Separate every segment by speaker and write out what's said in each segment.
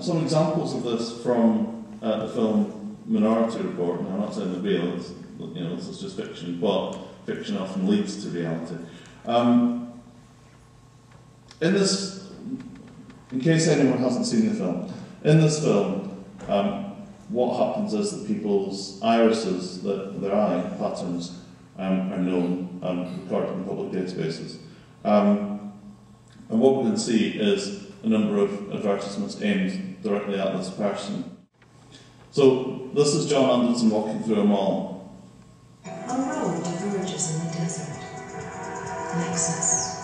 Speaker 1: Some examples of this from the film Minority Report. Now, I'm not saying they're real, it's, this is just fiction, but fiction often leads to reality. In this, in case anyone hasn't seen the film, in this film, what happens is that people's irises, their eye patterns, are known and recorded in public databases. And what we can see is a number of advertisements aimed directly at this person. So this is John Anderson walking through a mall.
Speaker 2: A road diverges in the desert. Nexus.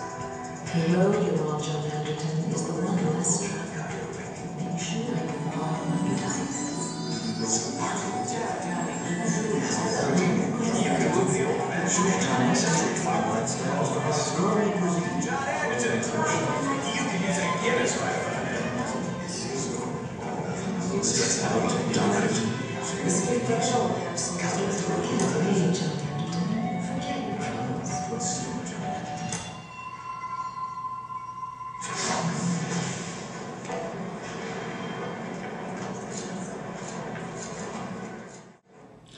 Speaker 2: The road you're on, John Anderson, is the one less traveled. Make sure you follow the device.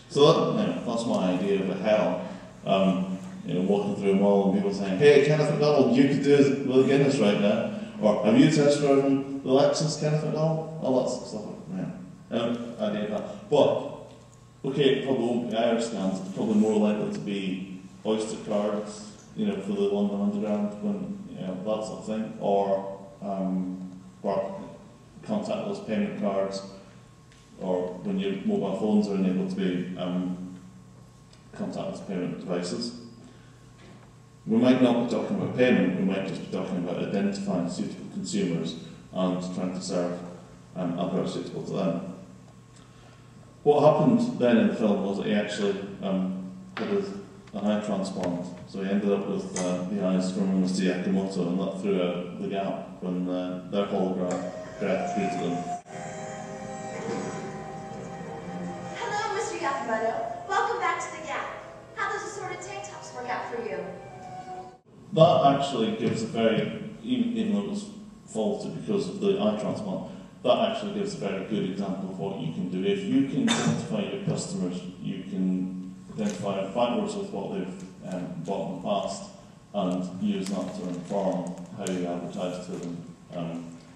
Speaker 1: So that's my idea of a hell. Walking through a mall and people saying, "Hey, Kenneth MacDonald, you could do the Guinness right now," or "Have you test driven the Lexus, Kenneth MacDonald?" All that stuff. Idea of that. But okay, it probably won't be Irish scans. It's probably more likely to be Oyster cards, for the London Underground, when that sort of thing, or contactless payment cards, or when your mobile phones are enabled to be contactless payment devices. We might not be talking about payment, we might just be talking about identifying suitable consumers and trying to serve adverts suitable to them. What happened then in the film was that he actually had an eye transplant, so he ended up with the eyes from Mr. Yakamoto, and that threw out the gap when their holograph greeted them.
Speaker 3: Hello, Mr. Yakamoto. Welcome back to the Gap. How does assorted tank tops work out for you?
Speaker 1: That actually gives a very, even though it was faulty because of the eye transplant, that actually gives a very good example of what you can do. If you can identify your customers, you can identify backwards with what they've bought in the past and use that to inform how you advertise to them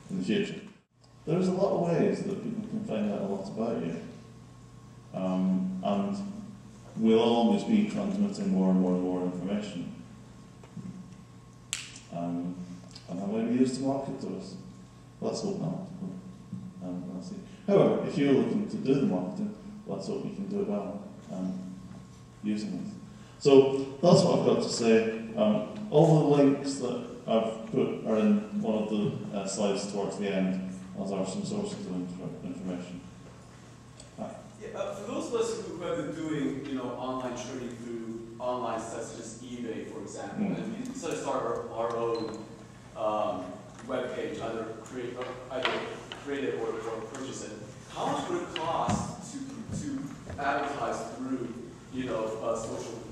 Speaker 1: in the future. There's a lot of ways that people can find out a lot about you. And we'll always be transmitting more and more and more information. And that may be used to market to us. Let's hope not. Let's see. However, if you're looking to do the marketing, let's hope you can do it well using it. So that's what I've got to say. All the links that I've put are in one of the slides towards the end, as are some sources of information.
Speaker 4: For those of us who have been doing, online trading through online sites such as eBay, for example, and we decided to start our own web page, either create it or purchase it. How much would it cost to advertise through,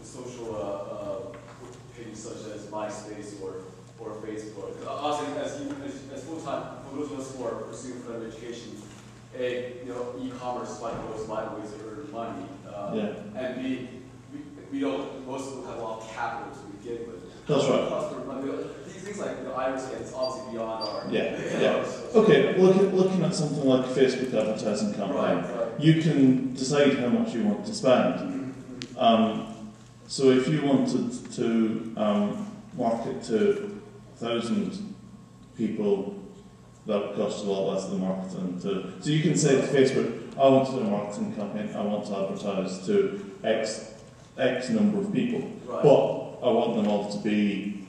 Speaker 4: social pages such as MySpace or Facebook? Obviously, as full time, for those of us who are pursuing further education, e-commerce is like most of my ways to earn money, and we don't. Most of them have a lot of capital to begin with.
Speaker 1: That's right.
Speaker 4: These things like iris scan is obviously beyond our.
Speaker 1: Okay, looking at something like a Facebook advertising campaign, you can decide how much you want to spend. So if you wanted to market to 1,000 people, that would cost a lot less than marketing to. So you can say to Facebook, I want to do a marketing campaign, I want to advertise to X number of people, but I want them all to be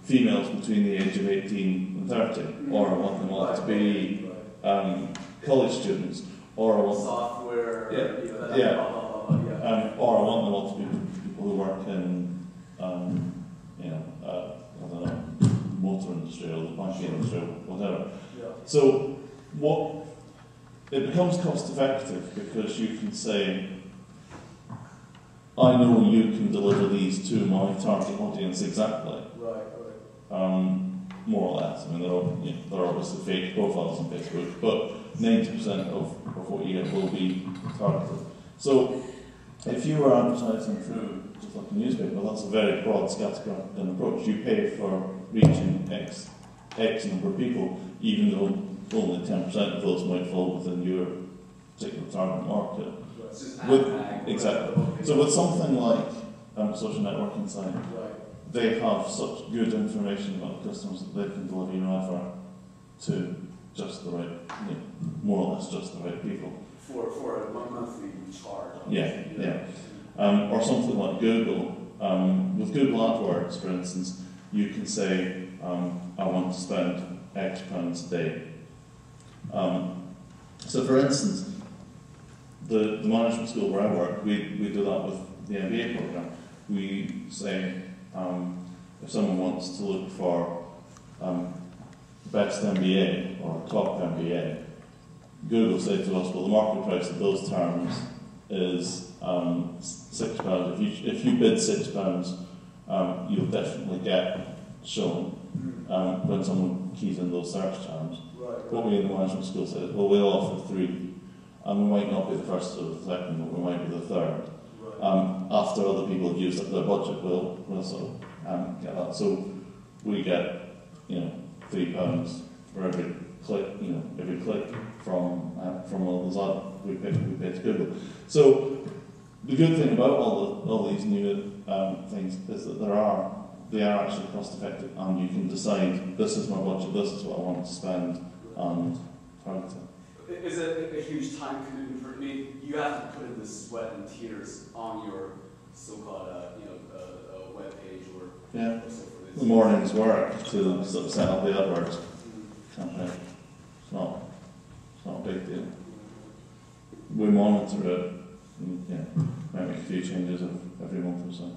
Speaker 1: females between the age of 18 and 30, or I want them all to be college students, or I want
Speaker 4: software,
Speaker 1: or I want them all to be people who work in, I don't know, motor industry or the banking industry or whatever. So it becomes cost effective because you can say, I know you can deliver these to my target audience exactly. more or less. I mean, there are obviously fake profiles on Facebook, but 90% of what you get will be targeted. So if you were advertising through just like a newspaper, that's a very broad scattergun approach. You pay for reaching X number of people, even though only 10% of those might fall within your particular target market. Exactly. So with something like a social networking site, they have such good information about the customers that they can deliver your advert to just the right, more or less just the right people.
Speaker 4: For a monthly charge.
Speaker 1: Yeah. Or something like Google. With Google AdWords, for instance, you can say, I want to spend X pounds a day. So for instance, the management school where I work, we do that with the MBA program. We say, if someone wants to look for best MBA or top MBA, Google say to us, well, the market price of those terms is £6. If you bid £6, you'll definitely get shown when someone keys in those search terms. What we in the management school said, well, we'll offer 3, and we might not be the first or the second, but we might be the third. After other people have used up their budget, we'll sort of get that. So we get, £3 for every click from all those ads we pay to Google. So the good thing about all these new things is that they are actually cost effective, and you can decide, this is my budget, this is what I want to spend, and target it.
Speaker 4: Is it a huge time commitment for me? You have to put in the sweat and tears on your so-called web page or so for this.
Speaker 1: The morning's work to sort of set up the AdWords campaign. It's not a big deal. We monitor it, and might make a few changes every month or so.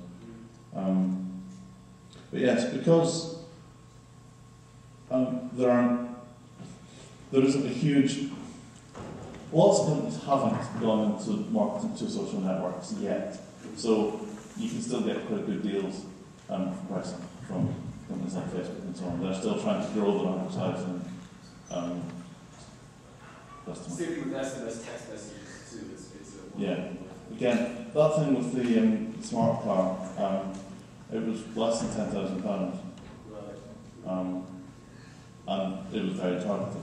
Speaker 1: But yes, because there isn't a huge. Lots of companies haven't gone into marketing to social networks yet, so you can still get quite good deals for pricing from companies like Facebook and so on. They're still trying to grow their advertising customers.
Speaker 4: Same thing with SMS text messages too.
Speaker 1: Yeah. Again, that thing with the smart car, it was less than £10,000, and it was very targeted.